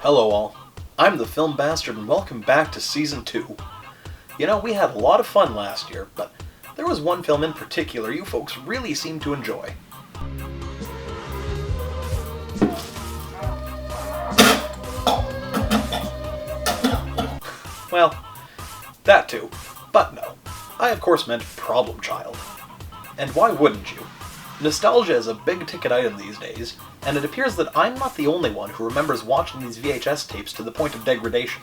Hello all, I'm the Film Bastard and welcome back to Season 2. You know, we had a lot of fun last year, but there was one film in particular you folks really seemed to enjoy. Well, that too, but no. I of course meant Problem Child. And why wouldn't you? Nostalgia is a big-ticket item these days, and it appears that I'm not the only one who remembers watching these VHS tapes to the point of degradation.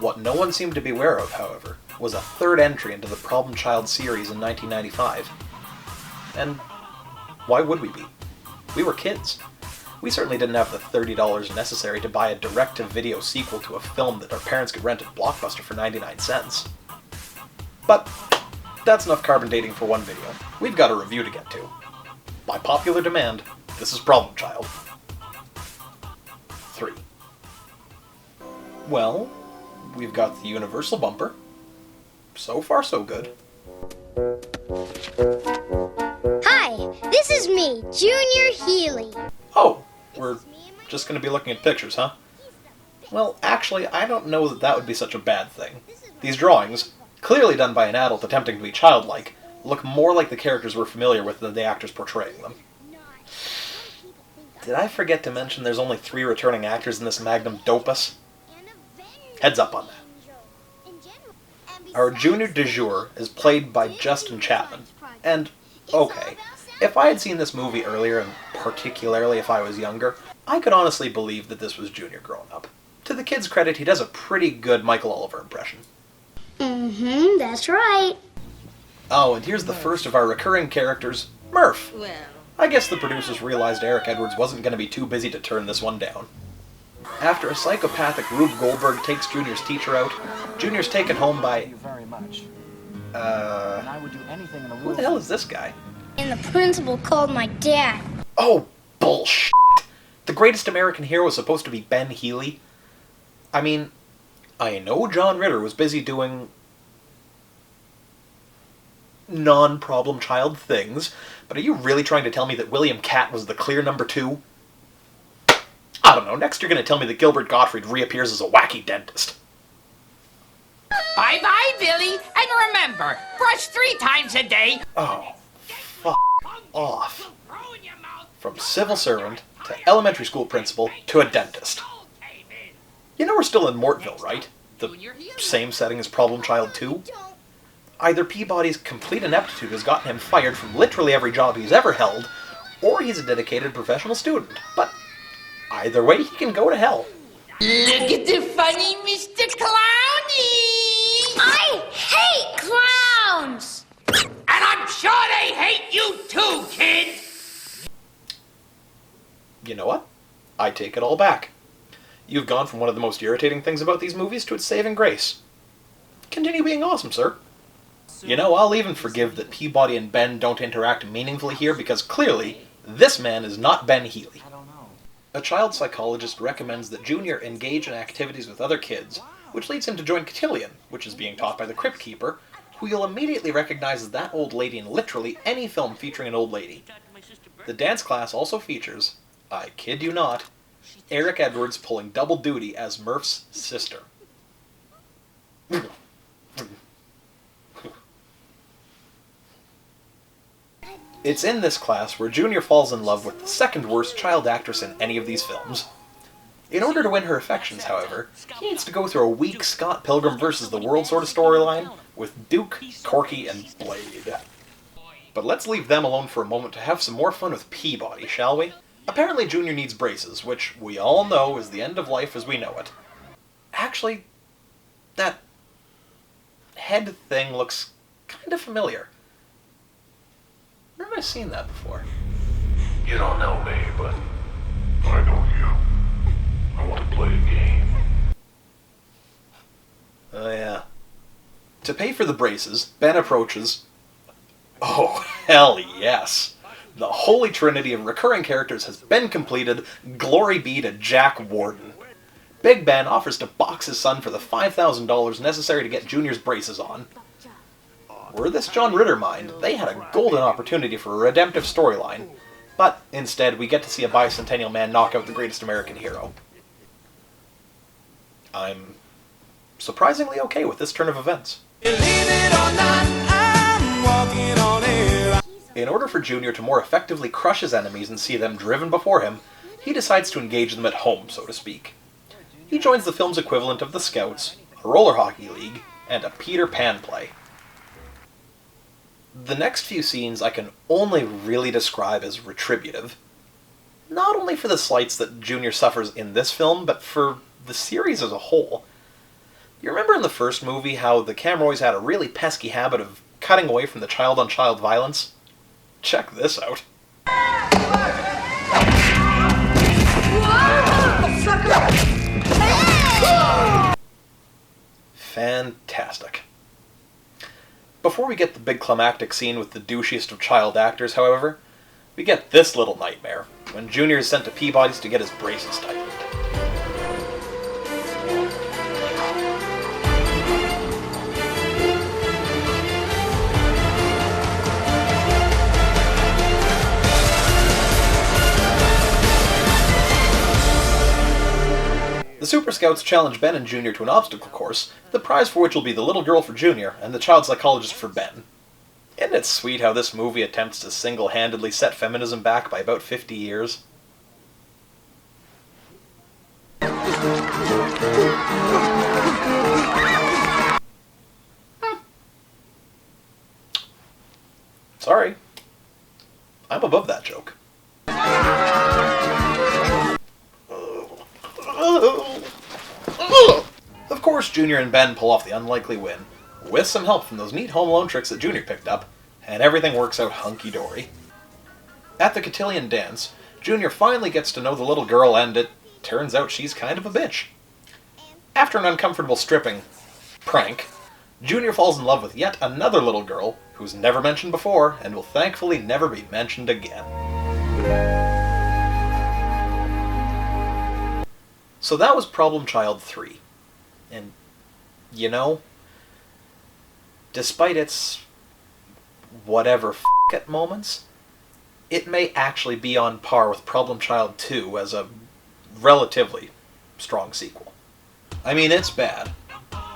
What no one seemed to be aware of, however, was a third entry into the Problem Child series in 1995. And why would we be? We were kids. We certainly didn't have the $30 necessary to buy a direct-to-video sequel to a film that our parents could rent at Blockbuster for 99 cents. But that's enough carbon dating for one video. We've got a review to get to. By popular demand, this is Problem Child 3. Well, we've got the universal bumper. So far, so good. Hi, this is me, Junior Healy. Oh, we're just going to be looking at pictures, huh? Well, actually, I don't know that that would be such a bad thing. These drawings, clearly done by an adult attempting to be childlike, look more like the characters we're familiar with than the actors portraying them. Did I forget to mention there's only 3 returning actors in this magnum opus? Heads up on that. Our junior du jour is played by Justin Chapman, and, okay, if I had seen this movie earlier, and particularly if I was younger, I could honestly believe that this was Junior growing up. To the kid's credit, he does a pretty good Michael Oliver impression. That's right. Oh, and here's the first of our recurring characters, Murph. Well, I guess the producers realized Eric Edwards wasn't going to be too busy to turn this one down. After a psychopathic Rube Goldberg takes Junior's teacher out, Junior's taken home by... Thank you very much. And I would do anything in the world. Who the hell is this guy? And the principal called my dad. Oh, bullshit! The greatest American hero was supposed to be Ben Healy? I mean, I know John Ritter was busy doing non-problem child things, but are you really trying to tell me that William Catt was the clear number 2? I don't know, next you're going to tell me that Gilbert Gottfried reappears as a wacky dentist. Bye-bye, Billy, and remember, brush 3 times a day. Oh, fuck off. From civil servant to elementary school principal to a dentist. You know we're still in Mortville, right? The same setting as Problem Child 2? Either Peabody's complete ineptitude has gotten him fired from literally every job he's ever held, or he's a dedicated professional student. But either way, he can go to hell. Look at the funny Mr. Clowny! I hate clowns! And I'm sure they hate you too, kid! You know what? I take it all back. You've gone from one of the most irritating things about these movies to its saving grace. Continue being awesome, sir. You know, I'll even forgive that Peabody and Ben don't interact meaningfully here because clearly, this man is not Ben Healy. A child psychologist recommends that Junior engage in activities with other kids, which leads him to join Cotillion, which is being taught by the Crypt Keeper, who you'll immediately recognize as that old lady in literally any film featuring an old lady. The dance class also features, I kid you not, Eric Edwards pulling double duty as Murph's sister. It's in this class where Junior falls in love with the second worst child actress in any of these films. In order to win her affections, however, he needs to go through a weak Scott Pilgrim vs. the World sort of storyline with Duke, Corky, and Blade. But let's leave them alone for a moment to have some more fun with Peabody, shall we? Apparently Junior needs braces, which we all know is the end of life as we know it. Actually, that head thing looks kind of familiar. Where have I seen that before? You don't know me, but I know you. I want to play a game. Oh yeah. To pay for the braces, Ben approaches... Oh, hell yes! The holy trinity of recurring characters has been completed, glory be to Jack Warden. Big Ben offers to box his son for the $5,000 necessary to get Junior's braces on. Were this John Ritter mind, they had a golden opportunity for a redemptive storyline, But instead, we get to see a bicentennial man knock out the greatest American hero. I'm surprisingly okay with this turn of events. In order for Junior to more effectively crush his enemies and see them driven before him, he decides to engage them at home, so to speak. He joins the film's equivalent of the Scouts, a roller hockey league, and a Peter Pan play. The next few scenes I can only really describe as retributive. Not only for the slights that Junior suffers in this film, but for the series as a whole. You remember in the first movie how the camera always had a really pesky habit of cutting away from the child-on-child violence? Check this out. Fantastic. Before we get the big climactic scene with the douchiest of child actors, however, we get this little nightmare, when Junior is sent to Peabody's to get his braces tightened. The Super Scouts challenge Ben and Junior to an obstacle course, the prize for which will be the little girl for Junior and the child psychologist for Ben. Isn't it sweet how this movie attempts to single-handedly set feminism back by about 50 years? Sorry. I'm above that joke. Of course, Junior and Ben pull off the unlikely win, with some help from those neat Home Alone tricks that Junior picked up, and everything works out hunky-dory. At the Cotillion Dance, Junior finally gets to know the little girl, and it turns out she's kind of a bitch. After an uncomfortable stripping prank, Junior falls in love with yet another little girl who's never mentioned before and will thankfully never be mentioned again. So that was Problem Child 3. And, you know, despite its whatever at moments, it may actually be on par with Problem Child 2 as a relatively strong sequel. I mean, it's bad.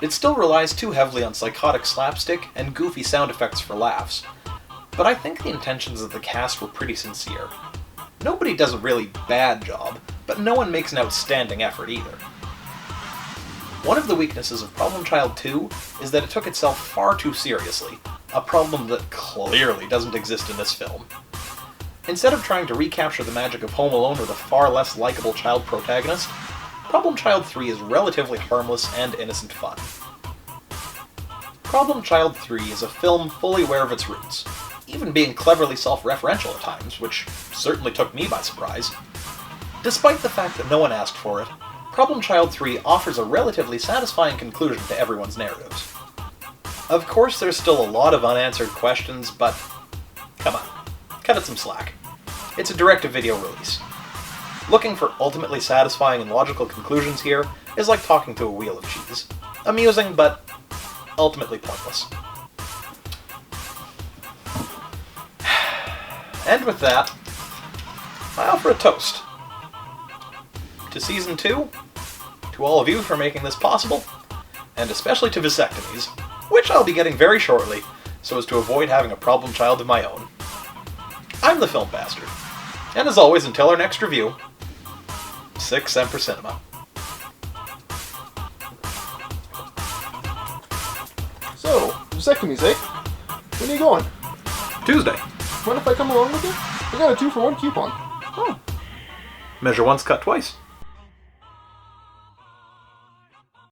It still relies too heavily on psychotic slapstick and goofy sound effects for laughs, but I think the intentions of the cast were pretty sincere. Nobody does a really bad job, but no one makes an outstanding effort either. One of the weaknesses of Problem Child 2 is that it took itself far too seriously, a problem that clearly doesn't exist in this film. Instead of trying to recapture the magic of Home Alone with a far less likable child protagonist, Problem Child 3 is relatively harmless and innocent fun. Problem Child 3 is a film fully aware of its roots, even being cleverly self-referential at times, which certainly took me by surprise. Despite the fact that no one asked for it, Problem Child 3 offers a relatively satisfying conclusion to everyone's narratives. Of course, there's still a lot of unanswered questions, but come on, cut it some slack. It's a direct-to-video release. Looking for ultimately satisfying and logical conclusions here is like talking to a wheel of cheese. Amusing, but ultimately pointless. And with that, I offer a toast. To Season 2, to all of you for making this possible, and especially to vasectomies, which I'll be getting very shortly, so as to avoid having a problem child of my own. I'm the Film Bastard, and as always, until our next review, Sic Semper Cinema. So, vasectomies, eh? When are you going? Tuesday. What if I come along with you? I got a 2-for-1 coupon. Measure once, cut twice.